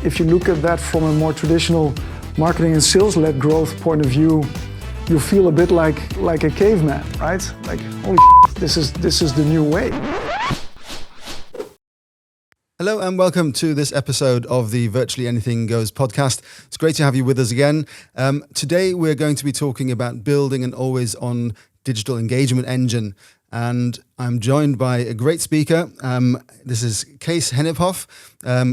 if you look at that from a more traditional marketing and sales-led growth point of view, you feel a bit like a caveman, right? Like, holy shit, this is the new way. Hello and welcome to this episode of the Virtually Anything Goes podcast. It's great to have you with us again. Today we're going to be talking about building an always-on digital engagement engine. And I'm joined by a great speaker. This is Kees Henniphof.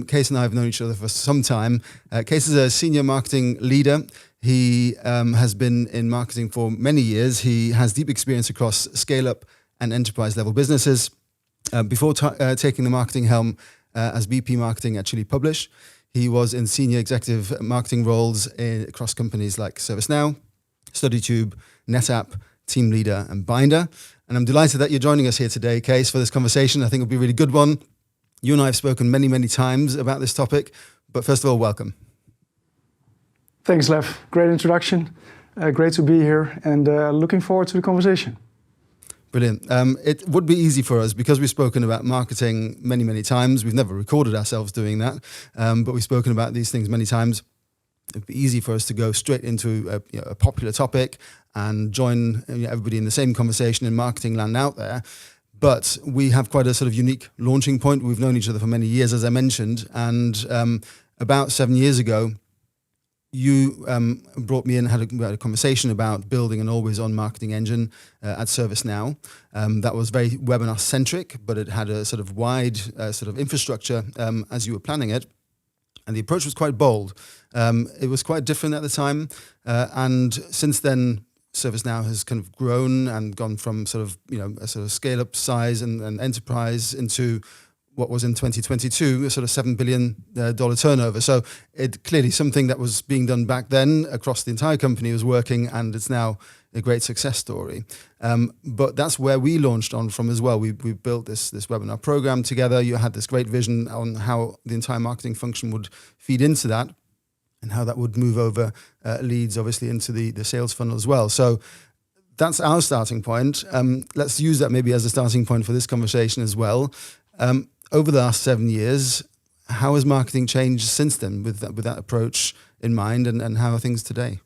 Kees and I have known each other for some time. Kees is a senior marketing leader. He has been in marketing for many years. He has deep experience across scale-up and enterprise-level businesses. Before taking the marketing helm as VP Marketing at Chili Publish, he was in senior executive marketing roles across companies like ServiceNow, StudyTube, NetApp, Team Leader, and Binder. And I'm delighted that you're joining us here today, Kees, for this conversation. I think it'll be a really good one. You and I have spoken many, many times about this topic, but first of all, welcome. Thanks, Lev. Great introduction. Great to be here and looking forward to the conversation. Brilliant. It would be easy for us because we've spoken about marketing many, many times. We've never recorded ourselves doing that, but we've spoken about these things many times. It'd be easy for us to go straight into a popular topic and join everybody in the same conversation in marketing land out there. But we have quite a sort of unique launching point. We've known each other for many years, as I mentioned. And about 7 years ago, you brought me in and had a conversation about building an always-on marketing engine at ServiceNow. That was very webinar-centric, but it had a sort of wide sort of infrastructure as you were planning it. And the approach was quite bold. It was quite different at the time. And since then, ServiceNow has kind of grown and gone from sort of, a sort of scale-up size and enterprise into what was in 2022, a sort of $7 billion turnover. So it clearly something that was being done back then across the entire company was working, and it's now a great success story. But that's where we launched on from as well. We built this webinar program together. You had this great vision on how the entire marketing function would feed into that and how that would move over leads, obviously, into the sales funnel as well. So that's our starting point. Let's use that maybe as a starting point for this conversation as well. Over the last 7 years, how has marketing changed since then with that approach in mind, and how are things today?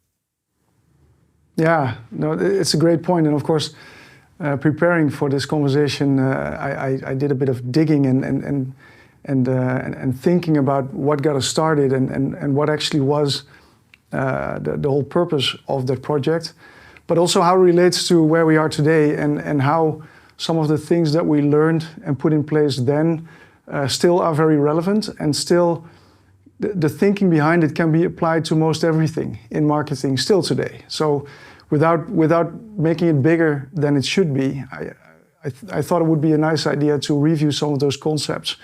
Yeah, no, it's a great point. And of course, preparing for this conversation, I did a bit of digging and thinking about what got us started and what actually was the whole purpose of that project, but also how it relates to where we are today and how some of the things that we learned and put in place then still are very relevant, and still the thinking behind it can be applied to most everything in marketing still today. So without making it bigger than it should be, I thought it would be a nice idea to review some of those concepts.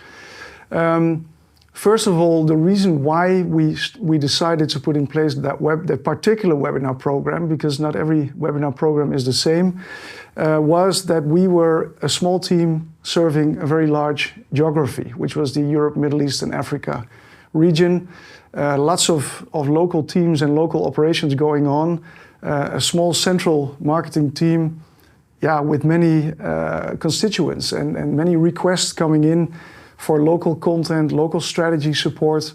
First of all, the reason why we decided to put in place that particular webinar program, because not every webinar program is the same, was that we were a small team serving a very large geography, which was the Europe, Middle East, and Africa region. Lots of local teams and local operations going on. A small central marketing team, with many constituents and many requests coming in for local content, local strategy support,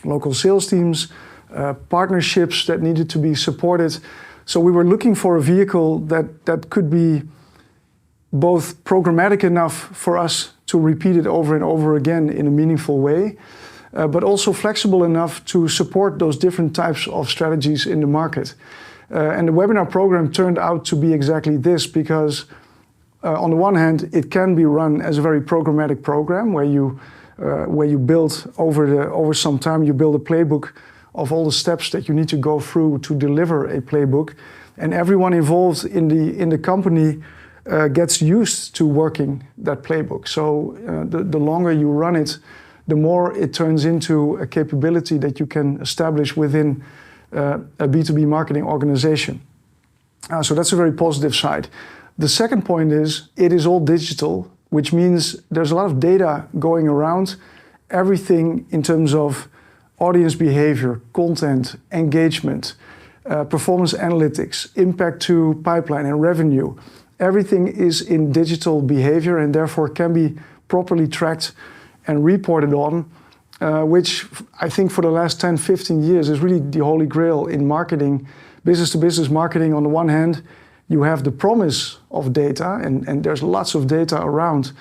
local sales teams, partnerships that needed to be supported. So we were looking for a vehicle that could be both programmatic enough for us to repeat it over and over again in a meaningful way, but also flexible enough to support those different types of strategies in the market. And the webinar program turned out to be exactly this, because on the one hand, it can be run as a very programmatic program where you build over some time, you build a playbook of all the steps that you need to go through to deliver a playbook, and everyone involved in the company gets used to working that playbook. So the longer you run it, the more it turns into a capability that you can establish within a B2B marketing organization. So that's a very positive side. The second point is it is all digital, which means there's a lot of data going around, everything in terms of audience behavior, content, engagement, performance analytics, impact to pipeline and revenue. Everything is in digital behavior and therefore can be properly tracked and reported on which I think for the last 10, 15 years is really the holy grail in marketing, business-to-business marketing. On the one hand, you have the promise of data, and there's lots of data around,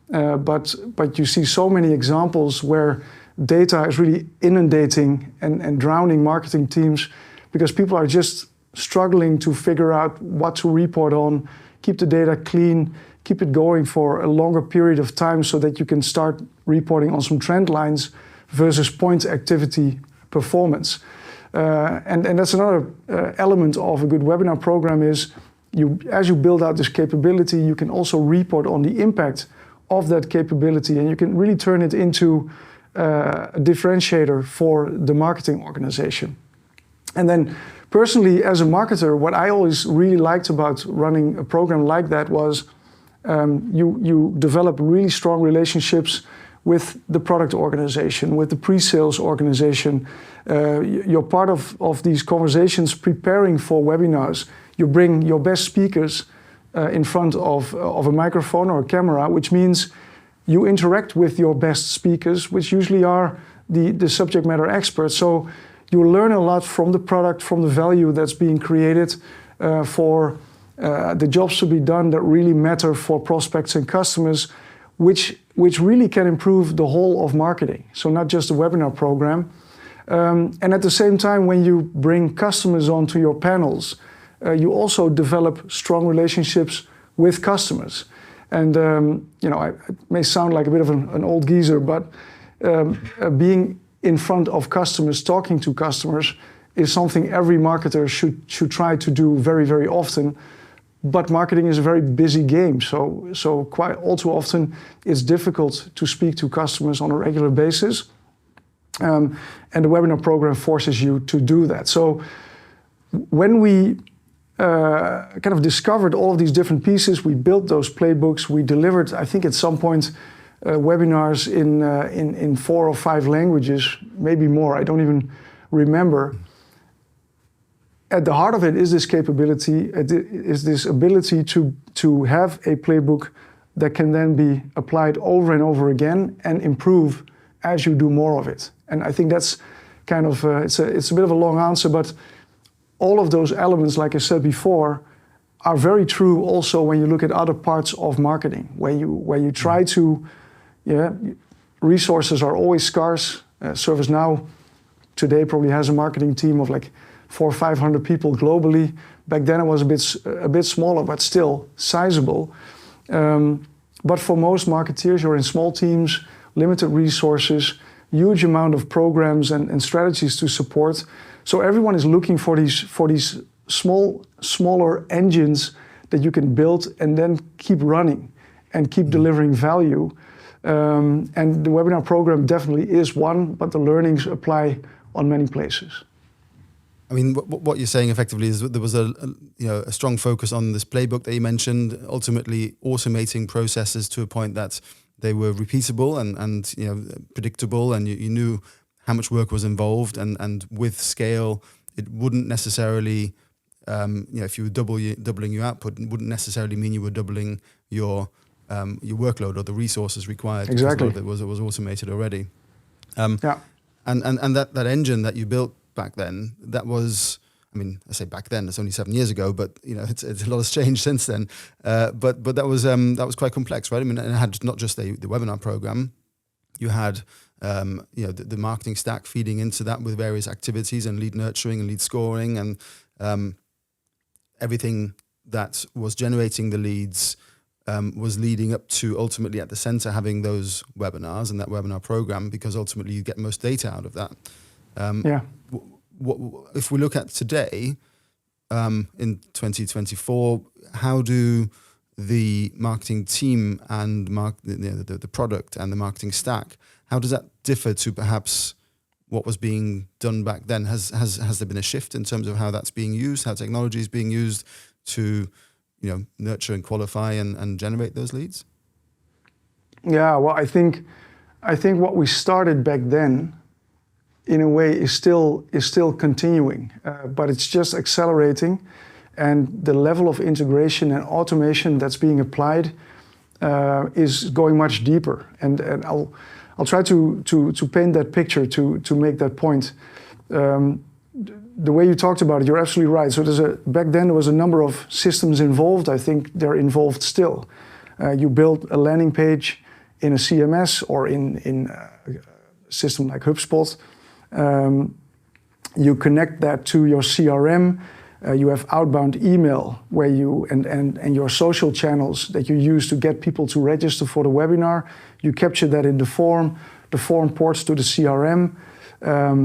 but you see so many examples where data is really inundating and drowning marketing teams because people are just struggling to figure out what to report on, keep the data clean, keep it going for a longer period of time so that you can start reporting on some trend lines versus point activity performance. And that's another element of a good webinar program is as you build out this capability, you can also report on the impact of that capability, and you can really turn it into a differentiator for the marketing organization. And then personally, as a marketer, what I always really liked about running a program like that was you develop really strong relationships with the product organization, with the pre-sales organization. You're part of these conversations preparing for webinars. You bring your best speakers in front of a microphone or a camera, which means you interact with your best speakers, which usually are the subject matter experts. So you learn a lot from the product, from the value that's being created for the jobs to be done that really matter for prospects and customers, which really can improve the whole of marketing. So not just the webinar program. And at the same time, when you bring customers onto your panels, you also develop strong relationships with customers. And I may sound like a bit of an old geezer, but being in front of customers, talking to customers, is something every marketer should try to do very, very often. But marketing is a very busy game, so quite all too often it's difficult to speak to customers on a regular basis. And the webinar program forces you to do that. So when we kind of discovered all of these different pieces, we built those playbooks, we delivered, I think at some point, webinars in 4 or 5 languages, maybe more, I don't even remember. At the heart of it is this capability, is this ability to have a playbook that can then be applied over and over again and improve as you do more of it. And I think that's kind of, it's a bit of a long answer, but all of those elements, like I said before, are very true also when you look at other parts of marketing, where you try to, resources are always scarce. ServiceNow today probably has a marketing team of like 400 or 500 people globally. Back then it was a bit smaller, but still sizable. But for most marketeers, you're in small teams, limited resources, huge amount of programs and strategies to support. So everyone is looking for these smaller engines that you can build and then keep running and keep delivering value. And the webinar program definitely is one, but the learnings apply on many places. I mean, what you're saying effectively is that there was a strong focus on this playbook that you mentioned, ultimately automating processes to a point that they were repeatable and predictable, and you knew how much work was involved, and with scale, it wouldn't necessarily, if you were doubling your output, it wouldn't necessarily mean you were doubling your workload or the resources required. Exactly. Because it was automated already. And that engine that you built back then, that was, I mean, I say back then, it's only 7 years ago, but it's a lot has changed since then. But that was quite complex, right? I mean, it had not just the webinar program, you had the marketing stack feeding into that with various activities and lead nurturing and lead scoring and everything that was generating the leads was leading up to ultimately at the center having those webinars and that webinar program, because ultimately you get most data out of that. If we look at today, in 2024, how do the marketing team and the product and the marketing stack, how does that differ to perhaps what was being done back then? Has there been a shift in terms of how that's being used, how technology is being used to nurture and qualify and generate those leads? Yeah, well, I think what we started back then, in a way, is still continuing, but it's just accelerating, and the level of integration and automation that's being applied is going much deeper. And I'll try to paint that picture to make that point. The way you talked about it, you're absolutely right. So back then there was a number of systems involved. I think they're involved still. You build a landing page in a CMS or in a system like HubSpot. You connect that to your CRM. You have outbound email where you and your social channels that you use to get people to register for the webinar. You capture that in the form. The form ports to the CRM.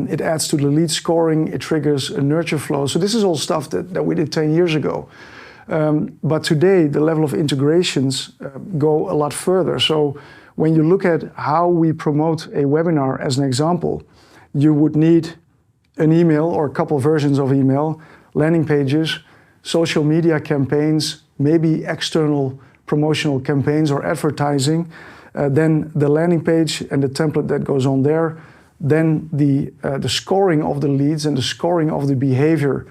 It adds to the lead scoring. It triggers a nurture flow. So this is all stuff that we did 10 years ago. But today, the level of integrations go a lot further. So when you look at how we promote a webinar as an example, you would need an email or a couple versions of email, landing pages, social media campaigns, maybe external promotional campaigns or advertising, then the landing page and the template that goes on there, then the scoring of the leads and the scoring of the behavior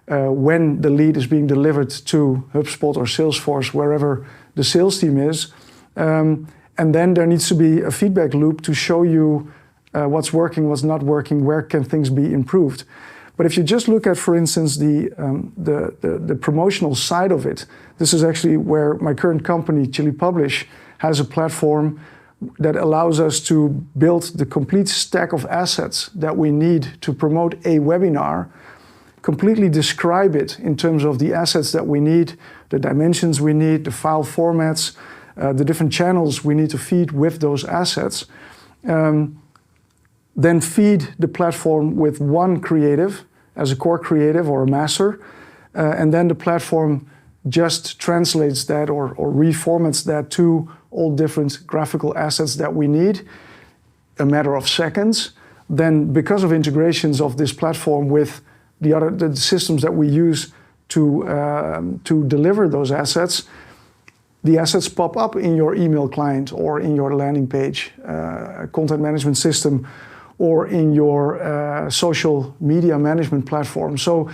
when the lead is being delivered to HubSpot or Salesforce, wherever the sales team is. And then there needs to be a feedback loop to show you what's working, what's not working, where can things be improved. But if you just look at, for instance, the promotional side of it, this is actually where my current company, Chili Publish, has a platform that allows us to build the complete stack of assets that we need to promote a webinar, completely describe it in terms of the assets that we need, the dimensions we need, the file formats, the different channels we need to feed with those assets. Then feed the platform with one creative as a core creative or a master, and then the platform just translates that or reformats that to all different graphical assets that we need, a matter of seconds. Then because of integrations of this platform with the systems that we use to deliver those assets, the assets pop up in your email client or in your landing page, content management system, or in your social media management platform. So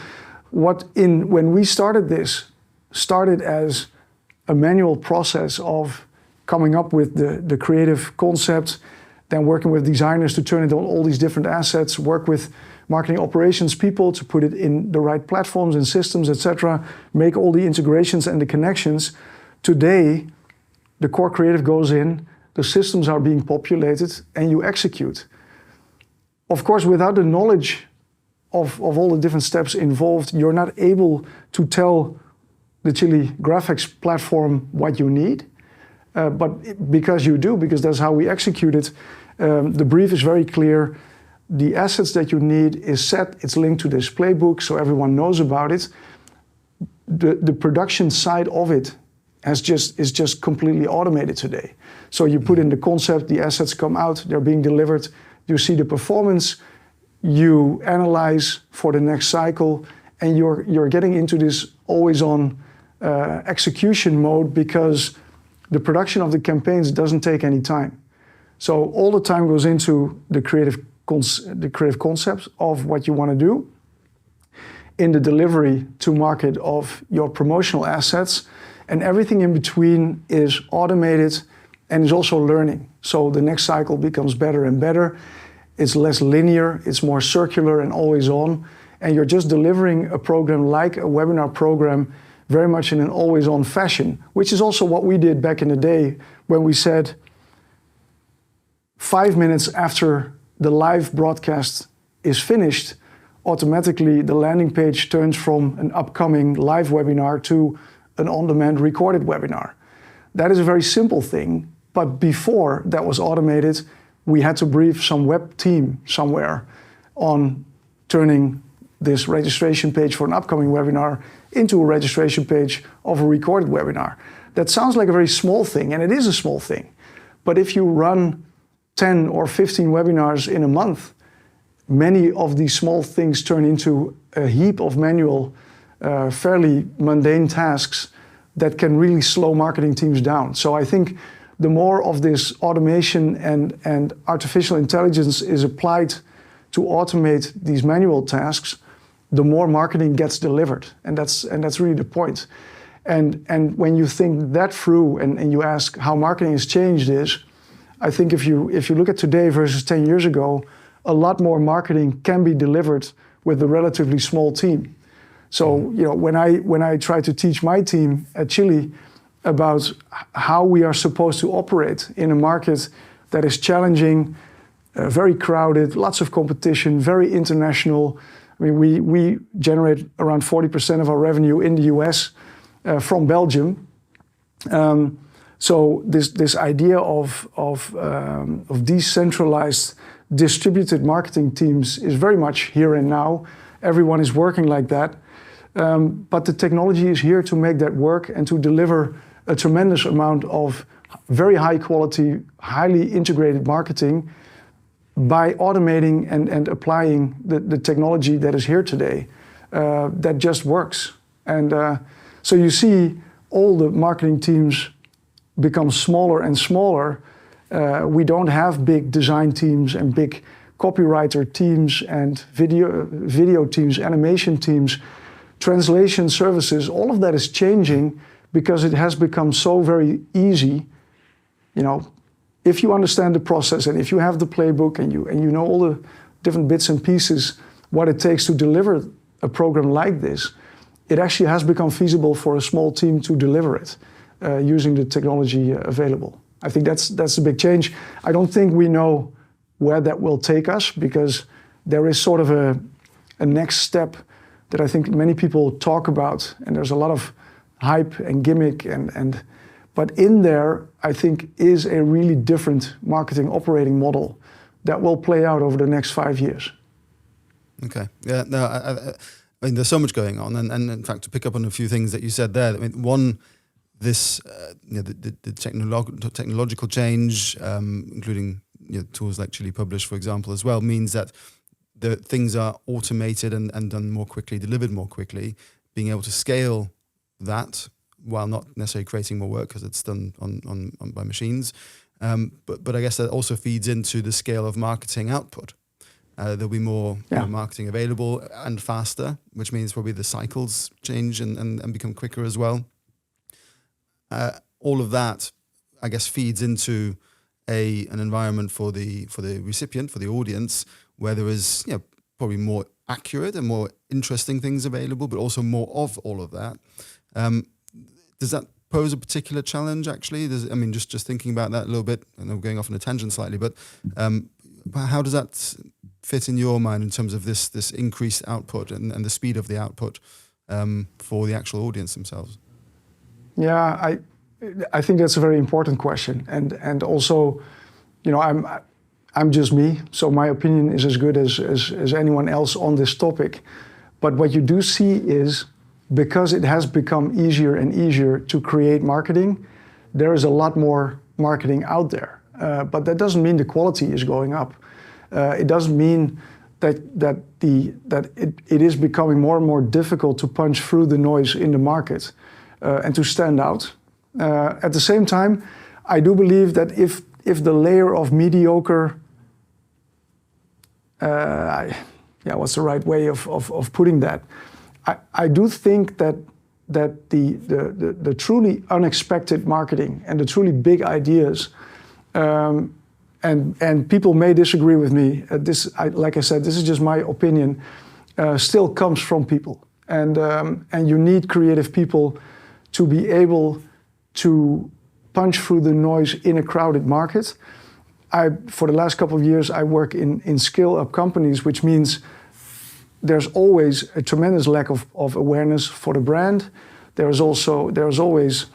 when we started this, started as a manual process of coming up with the creative concept, then working with designers to turn it on all these different assets, work with marketing operations people to put it in the right platforms and systems, etc., make all the integrations and the connections. Today, the core creative goes in, the systems are being populated, and you execute. Of course, without the knowledge of all the different steps involved, you're not able to tell the Chili graphics platform what you need. But because you do, because that's how we execute it, the brief is very clear. The assets that you need is set, it's linked to this playbook, so everyone knows about it. The production side of it is just completely automated today. So you put in the concept, the assets come out, they're being delivered, you see the performance, you analyze for the next cycle, and you're getting into this always-on execution mode because the production of the campaigns doesn't take any time. So all the time goes into the creative concepts of what you want to do, in the delivery to market of your promotional assets, and everything in between is automated and is also learning. So the next cycle becomes better and better. It's less linear, it's more circular and always on, and you're just delivering a program like a webinar program very much in an always-on fashion, which is also what we did back in the day when we said 5 minutes after the live broadcast is finished, automatically the landing page turns from an upcoming live webinar to an on-demand recorded webinar. That is a very simple thing, but before that was automated, we had to brief some web team somewhere on turning this registration page for an upcoming webinar into a registration page of a recorded webinar. That sounds like a very small thing, and it is a small thing. But if you run 10 or 15 webinars in a month, many of these small things turn into a heap of manual, fairly mundane tasks that can really slow marketing teams down. So I think the more of this automation and artificial intelligence is applied to automate these manual tasks, the more marketing gets delivered. And that's really the point. And when you think that through and you ask how marketing has changed is, I think if you look at today versus 10 years ago, a lot more marketing can be delivered with a relatively small team. So when I try to teach my team at Chile about how we are supposed to operate in a market that is challenging, very crowded, lots of competition, very international. I mean, we generate around 40% of our revenue in the US from Belgium. So this idea of decentralized, distributed marketing teams is very much here and now. Everyone is working like that. But the technology is here to make that work and to deliver a tremendous amount of very high quality, highly integrated marketing by automating and applying the technology that is here today that just works. And so you see all the marketing teams become smaller and smaller. We don't have big design teams and big copywriter teams and video teams, animation teams, translation services. All of that is changing because it has become so very easy. If you understand the process and if you have the playbook and you know all the different bits and pieces, what it takes to deliver a program like this, it actually has become feasible for a small team to deliver it using the technology available. I think that's a big change. I don't think we know where that will take us because there is sort of a next step that I think many people talk about, and there's a lot of hype and gimmick but in there, I think, is a really different marketing operating model that will play out over the next 5 years. Okay. Yeah. No. I mean, there's so much going on, and in fact, to pick up on a few things that you said there. I mean, one, this the technological change, including tools like Chili Publish, for example, as well, means that the things are automated and done more quickly, delivered more quickly. Being able to scale that, while not necessarily creating more work because it's done on by machines. But I guess that also feeds into the scale of marketing output. There'll be more marketing available and faster, which means probably the cycles change and become quicker as well. All of that, I guess, feeds into an environment for the recipient, for the audience, where there is probably more accurate and more interesting things available, but also more of all of that. Does that pose a particular challenge, actually? Just thinking about that a little bit, I know we're going off on a tangent slightly, but how does that fit in your mind in terms of this increased output and the speed of the output for the actual audience themselves? Yeah, I think that's a very important question. And also, I'm just me, so my opinion is as good as anyone else on this topic. But what you do see is, because it has become easier and easier to create marketing, there is a lot more marketing out there. But that doesn't mean the quality is going up. It doesn't mean that it is becoming more and more difficult to punch through the noise in the market and to stand out. At the same time, I do believe that if the layer of mediocre, what's the right way of putting that? I do think that the truly unexpected marketing and the truly big ideas, and people may disagree with me. Like I said, this is just my opinion. Still comes from people, and you need creative people to be able to punch through the noise in a crowded market. For the last couple of years, I work in scale-up companies, which means there's always a tremendous lack of awareness for the brand. There's always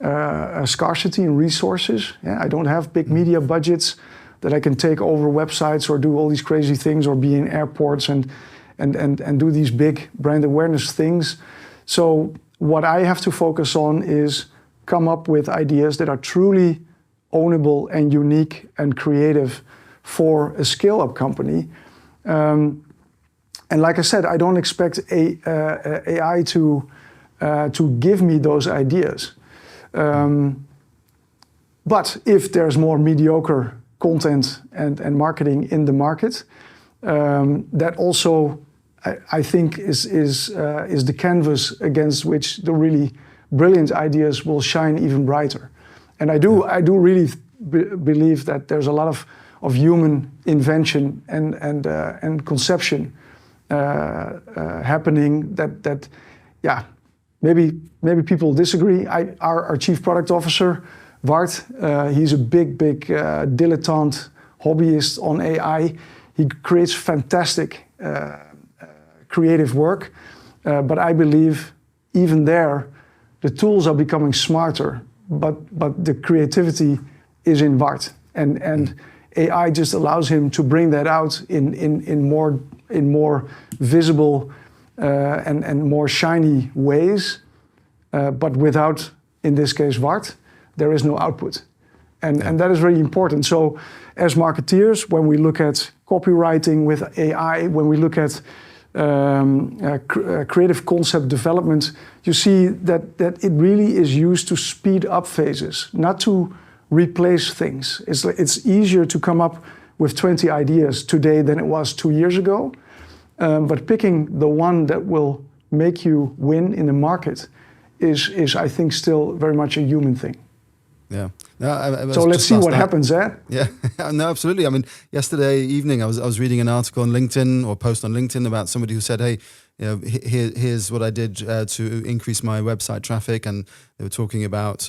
a scarcity in resources. I don't have big media budgets that I can take over websites or do all these crazy things or be in airports and do these big brand awareness things. So what I have to focus on is come up with ideas that are truly ownable and unique and creative for a scale-up company. And like I said, I don't expect AI to give me those ideas. But if there's more mediocre content and marketing in the market, that also I think is the canvas against which the really brilliant ideas will shine even brighter. And I do really believe that there's a lot of human invention and conception happening that maybe people disagree. Our chief product officer, Bart, he's a big dilettante hobbyist on AI. He creates fantastic creative work, but I believe even there the tools are becoming smarter, but the creativity is in Bart, and AI just allows him to bring that out in more visible and more shiny ways, but without, in this case, Bart, there is no output. And that is very important. So as marketeers, when we look at copywriting with AI, when we look at creative concept development, you see that it really is used to speed up phases, not to replace things. It's easier to come up with 20 ideas today than it was 2 years ago. But picking the one that will make you win in the market is I think, still very much a human thing. Yeah. So let's see what happens, eh? Yeah, no, absolutely. I mean, yesterday evening I was reading an article on LinkedIn, or post on LinkedIn, about somebody who said, hey, here's what I did to increase my website traffic, and they were talking about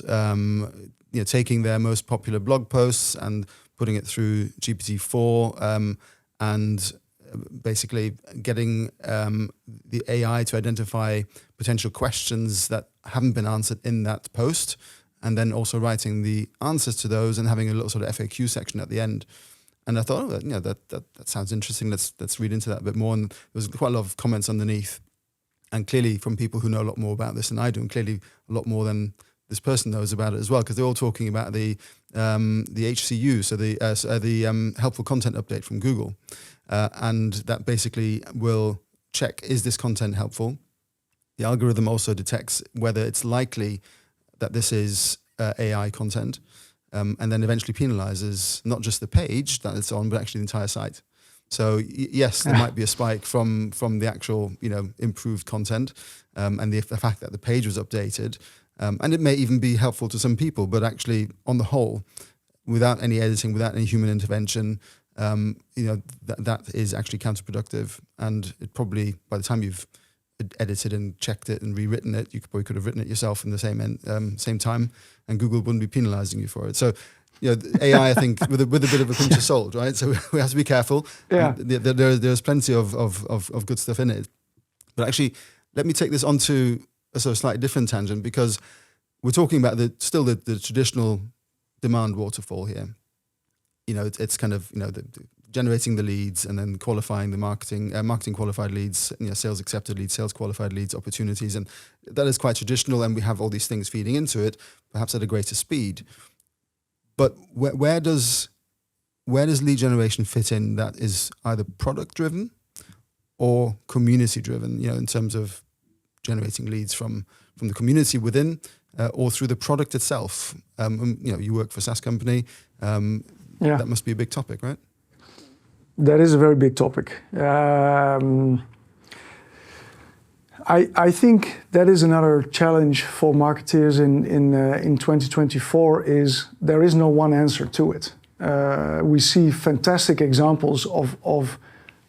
taking their most popular blog posts and putting it through GPT-4 and basically getting the AI to identify potential questions that haven't been answered in that post, and then also writing the answers to those and having a little sort of FAQ section at the end. And I thought, that sounds interesting. Let's read into that a bit more. And there was quite a lot of comments underneath, and clearly from people who know a lot more about this than I do, and clearly a lot more than this person knows about it as well, because they're all talking about the HCU, so the helpful content update from Google, and that basically will check, is this content helpful? The algorithm also detects whether it's likely that this is AI content, and then eventually penalizes not just the page that it's on, but actually the entire site. So yes, there might be a spike from the actual improved content, and the fact that the page was updated, and it may even be helpful to some people, but actually on the whole, without any editing, without any human intervention, that is actually counterproductive. And it probably, by the time you've edited and checked it and rewritten it, you probably could have written it yourself in the same time, and Google wouldn't be penalizing you for it. So, AI, I think, with a bit of a pinch of salt, right? So we have to be careful. Yeah, there's plenty of good stuff in it. But actually, let me take this onto a sort of slightly different tangent, because we're talking about the traditional demand waterfall here. It's kind of generating the leads and then qualifying the marketing qualified leads, sales accepted leads, sales qualified leads, opportunities, and that is quite traditional. And we have all these things feeding into it, perhaps at a greater speed. But where does lead generation fit in? That is either product driven or community driven. In terms of generating leads from the community within, or through the product itself. You work for a SaaS company. That must be a big topic, right? That is a very big topic. I think that is another challenge for marketers in 2024, is there is no one answer to it. We see fantastic examples of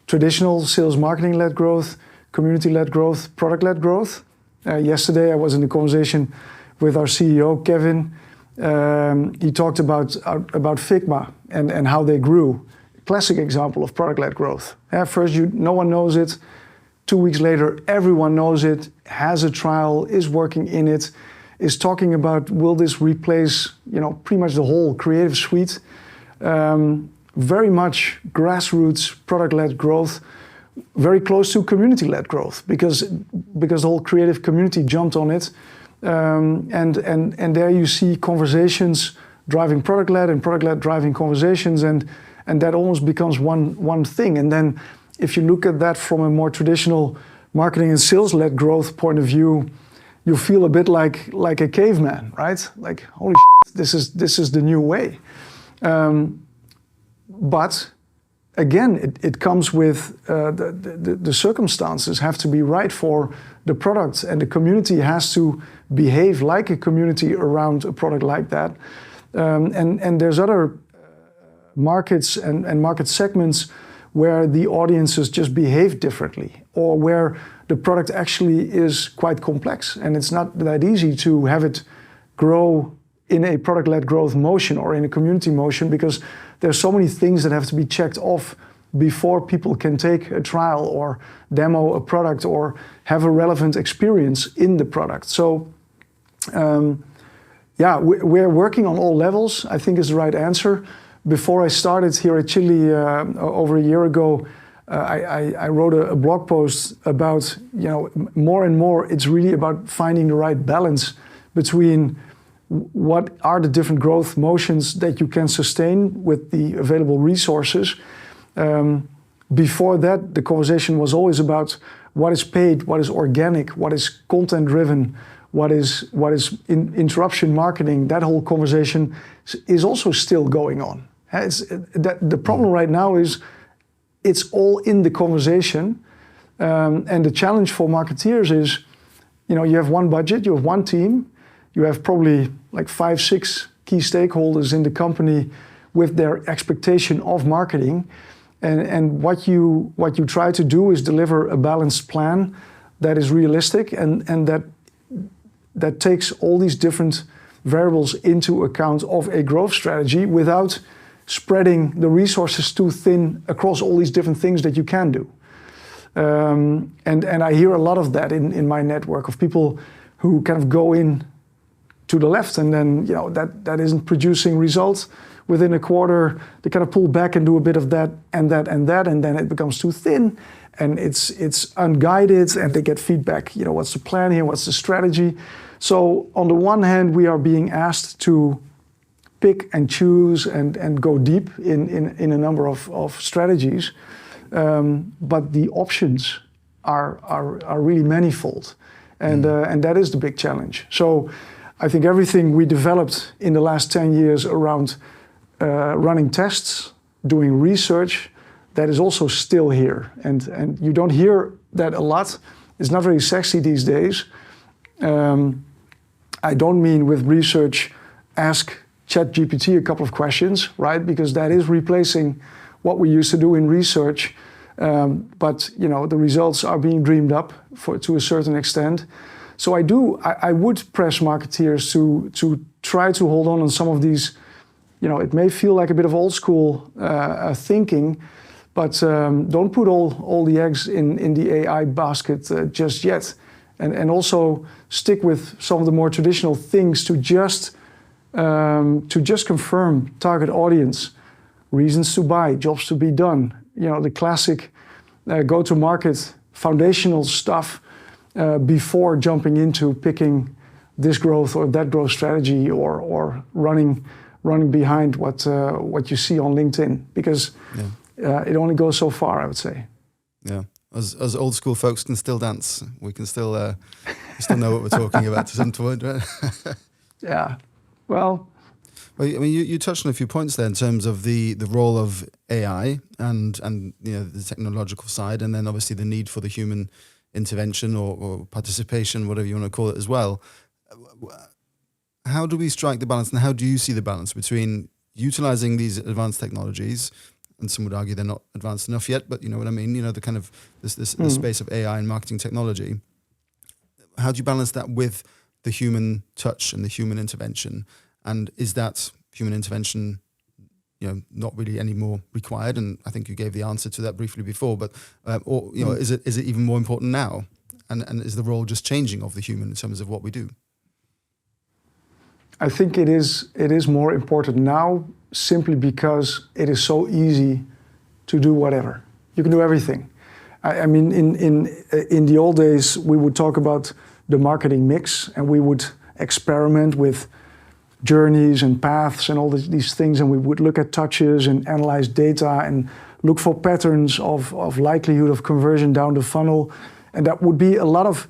traditional sales marketing-led growth, community-led growth, product-led growth. Yesterday I was in a conversation with our CEO, Kevin. He talked about Figma and how they grew. Classic example of product-led growth. First, no one knows it. 2 weeks later, everyone knows it, has a trial, is working in it, is talking about, will this replace, pretty much the whole creative suite? Very much grassroots product-led growth, very close to community-led growth, because the whole creative community jumped on it. And there you see conversations driving product-led and product-led driving conversations, and that almost becomes one thing. And then if you look at that from a more traditional marketing and sales-led growth point of view, you feel a bit like a caveman, right? Like, holy shit, this is the new way. But again, it comes with the circumstances have to be right for the product, and the community has to behave like a community around a product like that. And there's other markets and market segments where the audiences just behave differently, or where the product actually is quite complex and it's not that easy to have it grow in a product-led growth motion or in a community motion, because there's so many things that have to be checked off before people can take a trial or demo a product or have a relevant experience in the product. So we're working on all levels, I think is the right answer. Before I started here at Chile over a year ago, I wrote a blog post about, more and more it's really about finding the right balance between what are the different growth motions that you can sustain with the available resources. Before that, the conversation was always about what is paid, what is organic, what is content driven, what is interruption marketing. That whole conversation is also still going on. The problem right now is it's all in the conversation, and the challenge for marketeers is, you have one budget, you have one team, you have probably like 5, 6 key stakeholders in the company with their expectation of marketing, and what you try to do is deliver a balanced plan that is realistic and that takes all these different variables into account of a growth strategy without spreading the resources too thin across all these different things that you can do. And I hear a lot of that in my network of people who kind of go in to the left and then that isn't producing results. Within a quarter, they kind of pull back and do a bit of that, and then it becomes too thin, and it's unguided, and they get feedback. What's the plan here? What's the strategy? So on the one hand, we are being asked to pick and choose and go deep in a number of strategies, but the options are really manifold, and that is the big challenge. So I think everything we developed in the last 10 years around running tests, doing research, that is also still here. And you don't hear that a lot. It's not very sexy these days. I don't mean with research, ask ChatGPT a couple of questions, right? Because that is replacing what we used to do in research. But the results are being dreamed up to a certain extent. So I would press marketeers to try to hold on some of these. It may feel like a bit of old school thinking, but don't put all the eggs in the AI basket just yet. And also stick with some of the more traditional things to just confirm target audience, reasons to buy, jobs to be done. The classic go-to-market foundational stuff before jumping into picking this growth or that growth strategy or running behind what you see on LinkedIn, because it only goes so far, I would say. Yeah, as old school folks can still dance. We can still know what we're talking about to some point, right? Yeah, well, I mean, you touched on a few points there in terms of the role of AI and the technological side, and then obviously the need for the human intervention or participation, whatever you want to call it, as well. How do we strike the balance, and how do you see the balance between utilizing these advanced technologies, and some would argue they're not advanced enough yet, but you know what I mean, the kind of the space of AI and marketing technology. How do you balance that with the human touch and the human intervention? And is that human intervention, not really any more required? And I think you gave the answer to that briefly before, but is it even more important now? And is the role just changing of the human in terms of what we do? I think it is more important now simply because it is so easy to do whatever. You can do everything. I mean, in the old days, we would talk about the marketing mix, and we would experiment with journeys and paths and all these things, and we would look at touches and analyze data and look for patterns of likelihood of conversion down the funnel, and that would be a lot of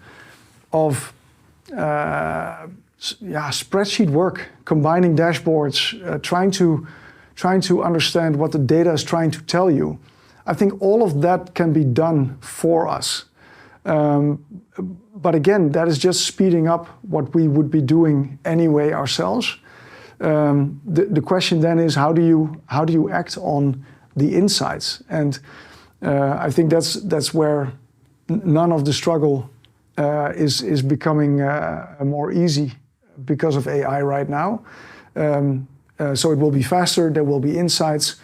spreadsheet work, combining dashboards, trying to understand what the data is trying to tell you. I think all of that can be done for us. But again, that is just speeding up what we would be doing anyway ourselves. The question then is how do you act on the insights? And I think that's where none of the struggle is becoming more easy because of AI right now. So it will be faster. There will be insights,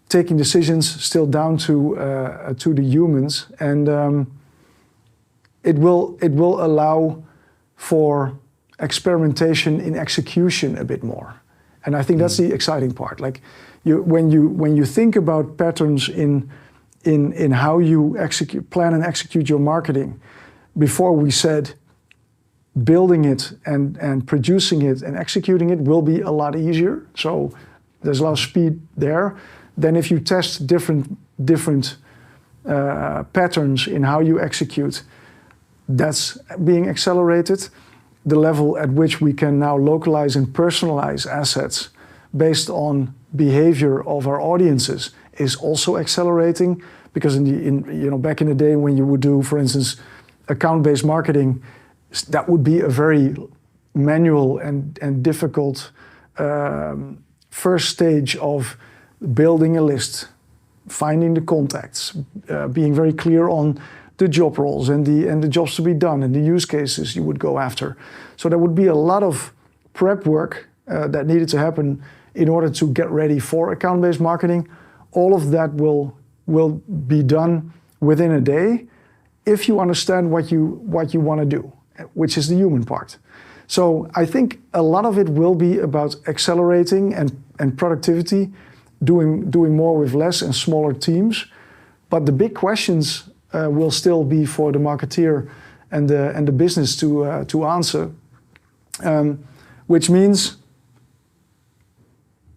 taking decisions still down to the humans, and it will allow for experimentation in execution a bit more. And I think that's the exciting part. Like when you think about patterns in how you plan and execute your marketing, before we said building it and producing it and executing it will be a lot easier. So there's a lot of speed there. Then if you test different patterns in how you execute, that's being accelerated. The level at which we can now localize and personalize assets based on behavior of our audiences is also accelerating, because back in the day when you would do, for instance, account-based marketing, that would be a very manual and difficult first stage of building a list, finding the contacts, being very clear on the job roles and the jobs to be done and the use cases you would go after. So there would be a lot of prep work that needed to happen in order to get ready for account-based marketing. All of that will be done within a day if you understand what you want to do, which is the human part. So I think a lot of it will be about accelerating and productivity, doing more with less and smaller teams. But the big questions will still be for the marketeer and the business to answer, which means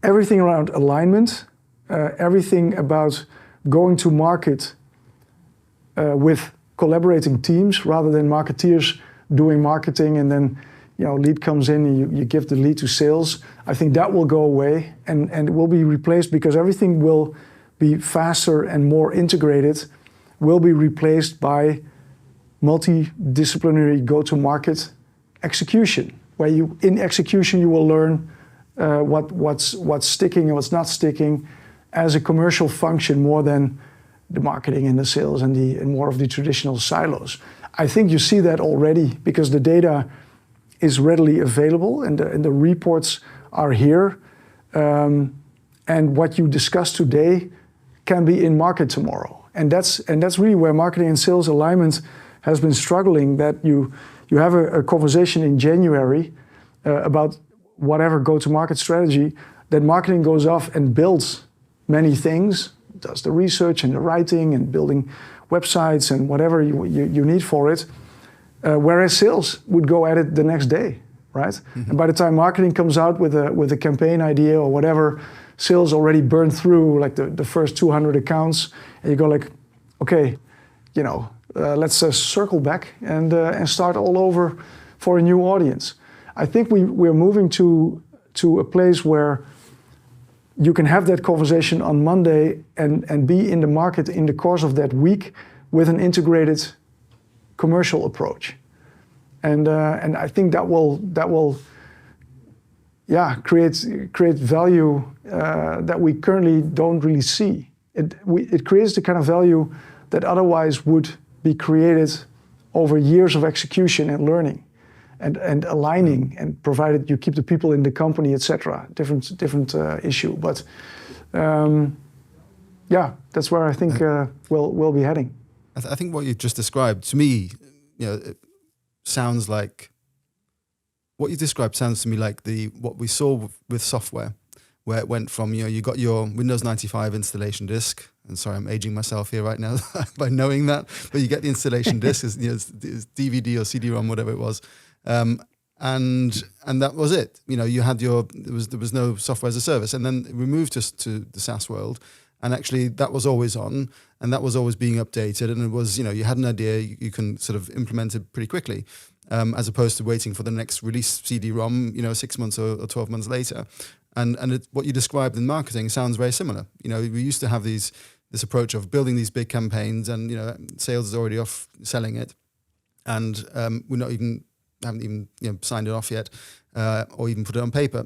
everything around alignment, everything about going to market with collaborating teams rather than marketeers doing marketing and then lead comes in and you give the lead to sales. I think that will go away and it will be replaced, because everything will be faster and more integrated, will be replaced by multidisciplinary go-to-market execution, where in execution you will learn what's sticking and what's not sticking as a commercial function, more than the marketing and the sales and more of the traditional silos. I think you see that already, because the data is readily available and the reports are here. And what you discuss today can be in market tomorrow. And that's really where marketing and sales alignment has been struggling, that you have a conversation in January about whatever go-to-market strategy, that marketing goes off and builds many things, does the research and the writing and building websites and whatever you need for it, whereas sales would go at it the next day, right? Mm-hmm. And by the time marketing comes out with a campaign idea or whatever, sales already burned through like the first 200 accounts, and you go like, okay, let's circle back and start all over for a new audience. I think we're moving to a place where you can have that conversation on Monday and be in the market in the course of that week with an integrated commercial approach, and I think that will create value that we currently don't really see. It creates the kind of value that otherwise would be created over years of execution and learning and aligning, and provided you keep the people in the company, etc. Different issue, but that's where I think we'll be heading. I think what you just described to me, it sounds like what you described sounds to me like what we saw with software, where it went from you got your Windows 95 installation disk. And sorry, I'm aging myself here right now by knowing that, but you get the installation disk, it's DVD or CD-ROM, whatever it was. And that was it. You had there was no software as a service, and then we moved to the SaaS world, and actually that was always on, and that was always being updated, and it was you had an idea, you can sort of implement it pretty quickly, as opposed to waiting for the next release CD-ROM, 6 months or 12 months later. And what you described in marketing sounds very similar. We used to have this approach of building these big campaigns, and sales is already off selling it, and haven't even signed it off yet, or even put it on paper.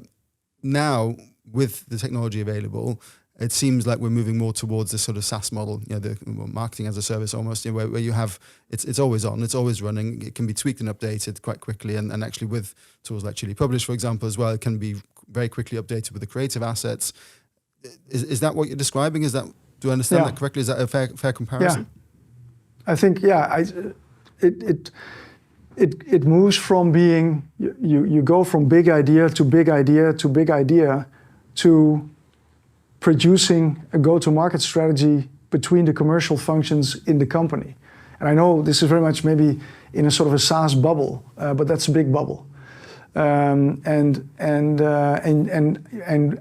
now with the technology available, it seems like we're moving more towards this sort of SaaS model, the marketing as a service almost, where you have, it's always on, it's always running, it can be tweaked and updated quite quickly, and actually with tools like Chili Publish, for example, as well, it can be very quickly updated with the creative assets. Is that what you're describing? Do I understand that correctly? Is that a fair comparison? Yeah. I think, it moves from being, you go from big idea to big idea to big idea to producing a go-to-market strategy between the commercial functions in the company. And I know this is very much maybe in a sort of a SaaS bubble, but that's a big bubble. And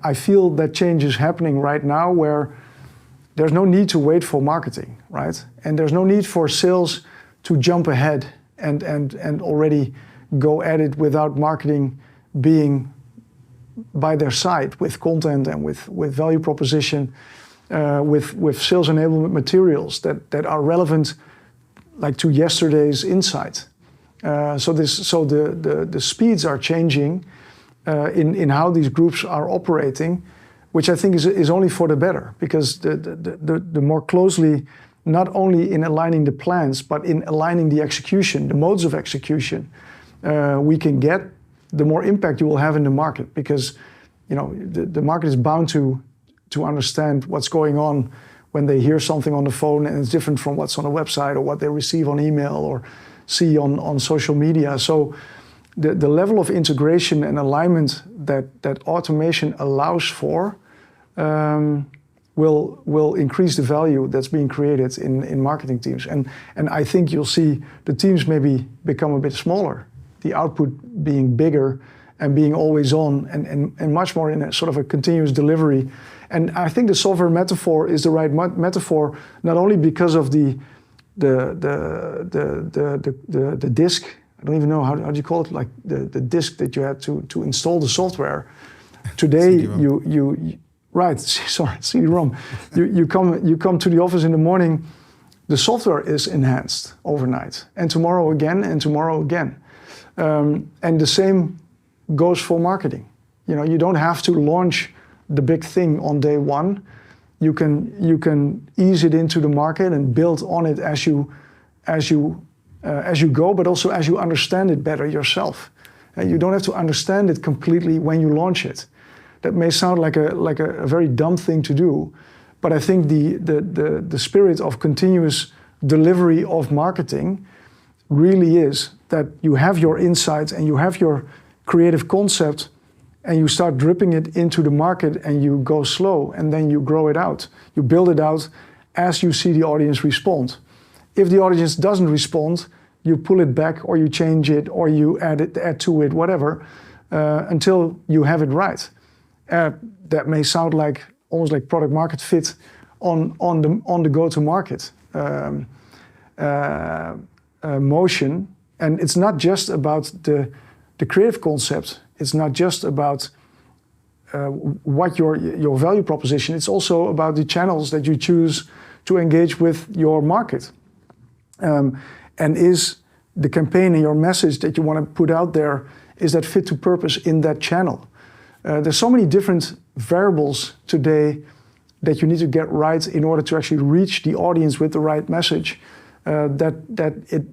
I feel that change is happening right now, where there's no need to wait for marketing, right? And there's no need for sales to jump ahead and already go at it without marketing being by their side with content and with value proposition, with sales enablement materials that are relevant, like to yesterday's insight. So the speeds are changing in how these groups are operating, which I think is only for the better, because the more closely, not only in aligning the plans, but in aligning the execution, the modes of execution we can get, the more impact you will have in the market, because the market is bound to understand what's going on when they hear something on the phone and it's different from what's on a website or what they receive on email or see on social media. So the level of integration and alignment that automation allows for will increase the value that's being created in marketing teams. And I think you'll see the teams maybe become a bit smaller, the output being bigger and being always on and much more in a sort of a continuous delivery. And I think the software metaphor is the right metaphor, not only because of the disk. I don't even know how do you call it, like the disk that you had to install the software. Today you right, sorry, CD-ROM. you come to the office in the morning, the software is enhanced overnight, and tomorrow again, and tomorrow again. And the same goes for marketing. You don't have to launch the big thing on day one. You can ease it into the market and build on it as you go, but also as you understand it better yourself. You don't have to understand it completely when you launch it. That may sound like a very dumb thing to do, but I think the spirit of continuous delivery of marketing really is that you have your insights and you have your creative concept and you start dripping it into the market and you go slow and then you grow it out. You build it out as you see the audience respond. If the audience doesn't respond, you pull it back or you change it or you add to it, whatever, until you have it right. That may sound like almost like product market fit on the go-to-market motion. And it's not just about the creative concept. It's not just about what your value proposition. It's also about the channels that you choose to engage with your market. And is the campaign and your message that you want to put out there, is that fit to purpose in that channel? There's so many different variables today that you need to get right in order to actually reach the audience with the right message. It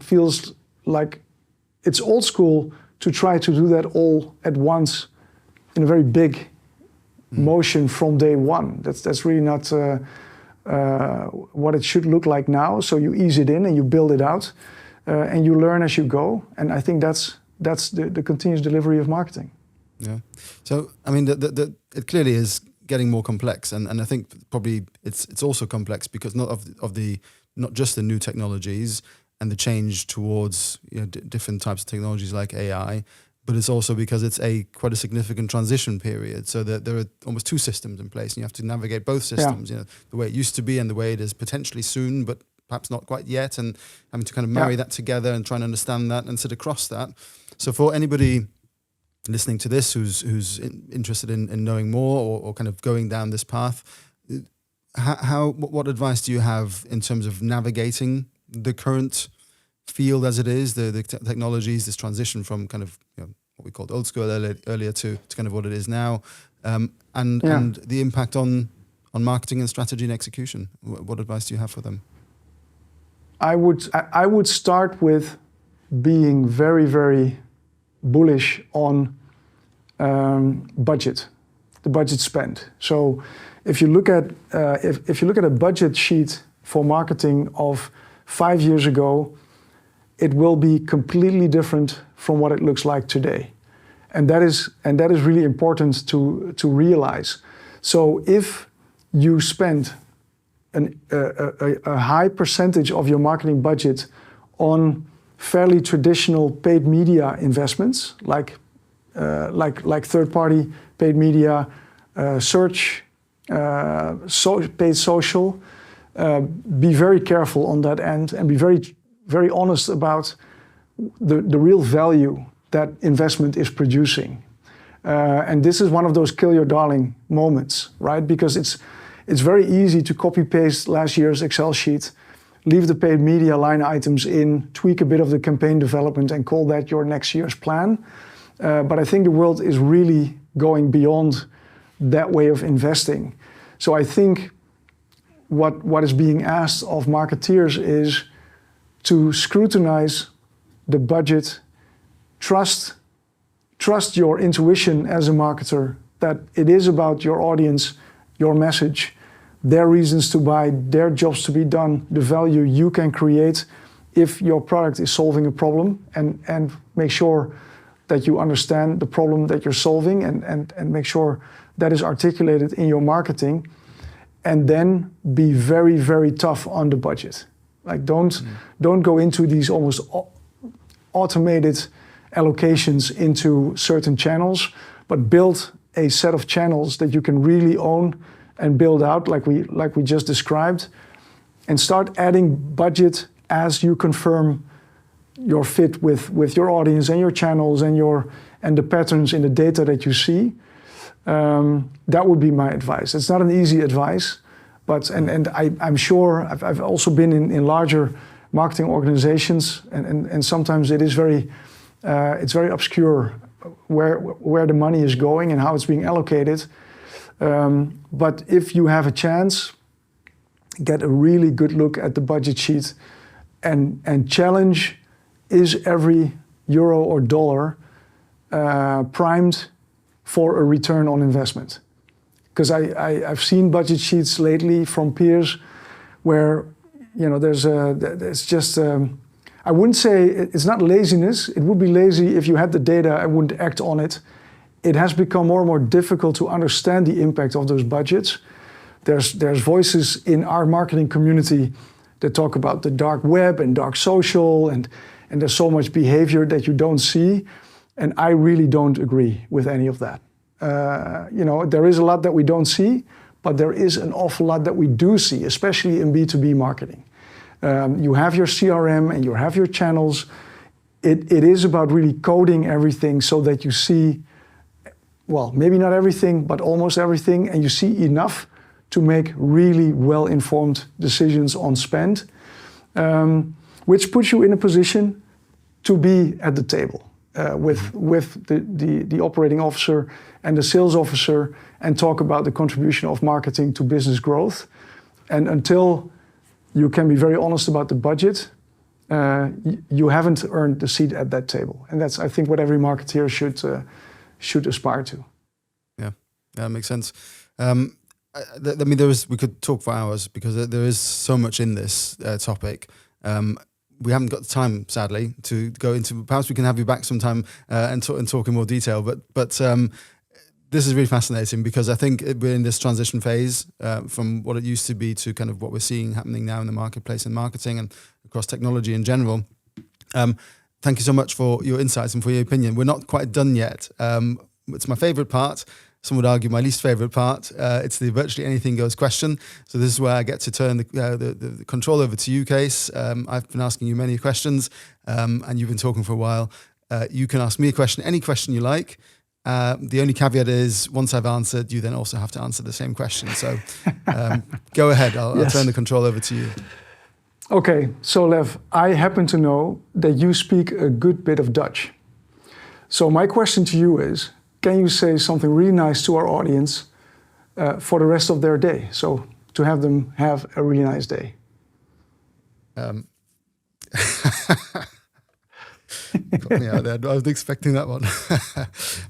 feels like it's old school to try to do that all at once in a very big motion from day one. That's really not what it should look like now. So you ease it in and you build it out, and you learn as you go. And I think that's the continuous delivery of marketing. Yeah. So I mean, it clearly is getting more complex, and I think probably it's also complex because not just the new technologies and the change towards different types of technologies like AI, but it's also because it's quite a significant transition period. So that there are almost two systems in place, and you have to navigate both systems. Yeah. The way it used to be and the way it is potentially soon, but perhaps not quite yet, and having to kind of marry that together and try and understand that and sit across that. So for anybody listening to this who's interested in knowing more or kind of going down this path, what advice do you have in terms of navigating the current field as it is, the technologies, this transition from kind of what we called old school earlier to kind of what it is now, and the impact on marketing and strategy and execution. What advice do you have for them? I would start with being very, very bullish on budget, the budget spent. So if you look at if you look at a budget sheet for marketing of 5 years ago, it will be completely different from what it looks like today, and that is really important to realize. So if you spend a high percentage of your marketing budget on fairly traditional paid media investments, like third-party paid media, search, paid social, be very careful on that end and be very, very honest about the real value that investment is producing. And this is one of those kill your darling moments, right? Because it's very easy to copy-paste last year's Excel sheet, leave the paid media line items in, tweak a bit of the campaign development and call that your next year's plan. But I think the world is really going beyond that way of investing. So I think what is being asked of marketeers is to scrutinize the budget, trust your intuition as a marketer, that it is about your audience, your message, their reasons to buy, their jobs to be done, the value you can create if your product is solving a problem, and make sure that you understand the problem that you're solving and make sure that is articulated in your marketing, and then be very, very tough on the budget. Like don't go into these almost automated allocations into certain channels, but build a set of channels that you can really own and build out like we just described, and start adding budget as you confirm your fit with your audience and your channels and the patterns in the data that you see. That would be my advice. It's not an easy advice, but I'm sure I've also been in larger marketing organizations, and sometimes it is it's very obscure where the money is going and how it's being allocated. But if you have a chance, get a really good look at the budget sheet and challenge, is every euro or dollar primed for a return on investment? Because I've seen budget sheets lately from peers where, you know, there's just, I wouldn't say, it's not laziness. It would be lazy if you had the data and wouldn't act on it. It has become more and more difficult to understand the impact of those budgets. There's voices in our marketing community that talk about the dark web and dark social, and there's so much behavior that you don't see. And I really don't agree with any of that. You know, there is a lot that we don't see, but there is an awful lot that we do see, especially in B2B marketing. You have your CRM and you have your channels. It is about really coding everything so that you see, well, maybe not everything, but almost everything, and you see enough to make really well-informed decisions on spend, which puts you in a position to be at the table with the operating officer and the sales officer and talk about the contribution of marketing to business growth. And until you can be very honest about the budget, you haven't earned the seat at that table. And that's, I think, what every marketeer should aspire to. Yeah, that makes sense. I mean, we could talk for hours because there is so much in this topic. We haven't got the time, sadly, to go into. Perhaps we can have you back sometime and talk in more detail. But this is really fascinating because I think we're in this transition phase from what it used to be to kind of what we're seeing happening now in the marketplace and marketing and across technology in general. Thank you so much for your insights and for your opinion. We're not quite done yet. It's my favorite part. Some would argue my least favorite part. It's the virtually anything goes question. So this is where I get to turn the control over to you, Kees. I've been asking you many questions, and you've been talking for a while. You can ask me a question, any question you like. The only caveat is once I've answered, you then also have to answer the same question. So go ahead. I'll turn the control over to you. Okay. So Lev, I happen to know that you speak a good bit of Dutch. So my question to you is, can you say something really nice to our audience for the rest of their day? So to have them have a really nice day. Got me out there. I wasn't expecting that one.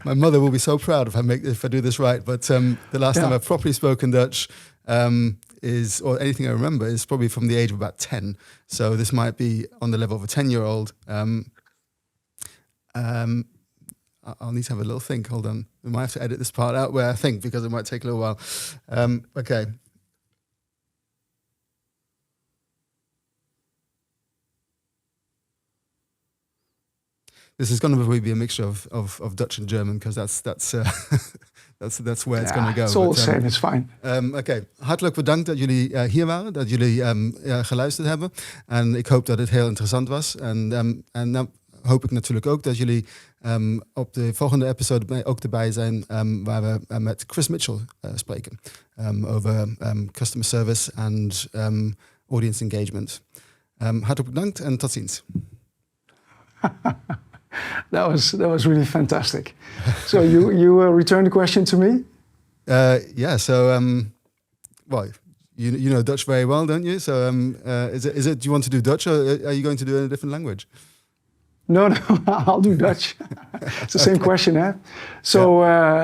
My mother will be so proud if I do this right. But the last time I've properly spoken Dutch or anything I remember, is probably from the age of about 10. So this might be on the level of a 10-year-old. I'll need to have a little think. Hold on. We might have to edit this part out where I think, because it might take a little while. Okay. This is going to probably be a mixture of Dutch and German, because that's where it's going to go. It's all the same, it's fine. Oké, hartelijk bedankt dat jullie hier waren, dat jullie geluisterd hebben. En ik hoop dat het heel interessant was. En nou hoop ik natuurlijk ook dat jullie op de volgende episode ook erbij zijn, waar we met Chris Mitchell spreken. Over customer service en audience engagement. Hartelijk bedankt en tot ziens. That was really fantastic. So you return the question to me? Yeah. So well, you know Dutch very well, don't you? So is it? Do you want to do Dutch, or are you going to do it in a different language? No, I'll do Dutch. It's the same question, hè? So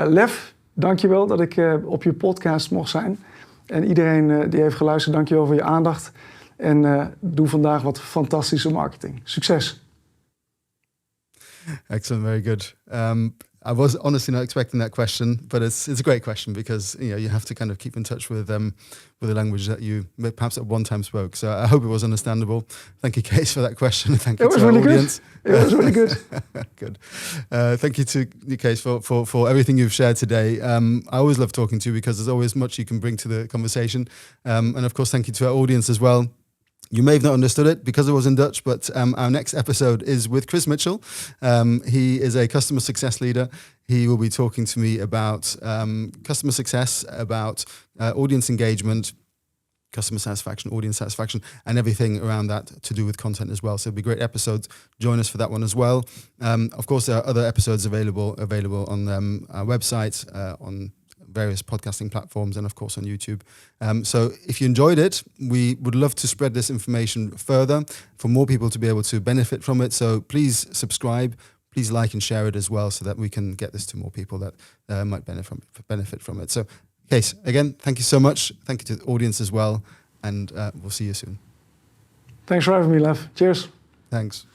Lev, dankjewel dat ik op je podcast mocht zijn. En iedereen die heeft geluisterd, dankjewel voor je aandacht. En doe vandaag wat fantastische marketing. Succes! Excellent, very good. I was honestly not expecting that question, but it's a great question, because you have to kind of keep in touch with a language that you perhaps at one time spoke. So I hope it was understandable. Thank you, Kees, for that question. Thank you to our audience. It was really good. Good. Thank you to you, Kees, for everything you've shared today. I always love talking to you, because there's always much you can bring to the conversation. And of course, thank you to our audience as well. You may have not understood it because it was in Dutch, but our next episode is with Chris Mitchell. He is a customer success leader. He will be talking to me about customer success, about audience engagement, customer satisfaction, audience satisfaction, and everything around that to do with content as well. So it'll be a great episode. Join us for that one as well. Of course, there are other episodes available on our website, on various podcasting platforms, and of course on YouTube. So if you enjoyed it, we would love to spread this information further for more people to be able to benefit from it. So please subscribe, please like and share it as well, so that we can get this to more people that might benefit from it. So Kees, again, thank you so much. Thank you to the audience as well, and we'll see you soon. Thanks for having me, Lev. Cheers. Thanks.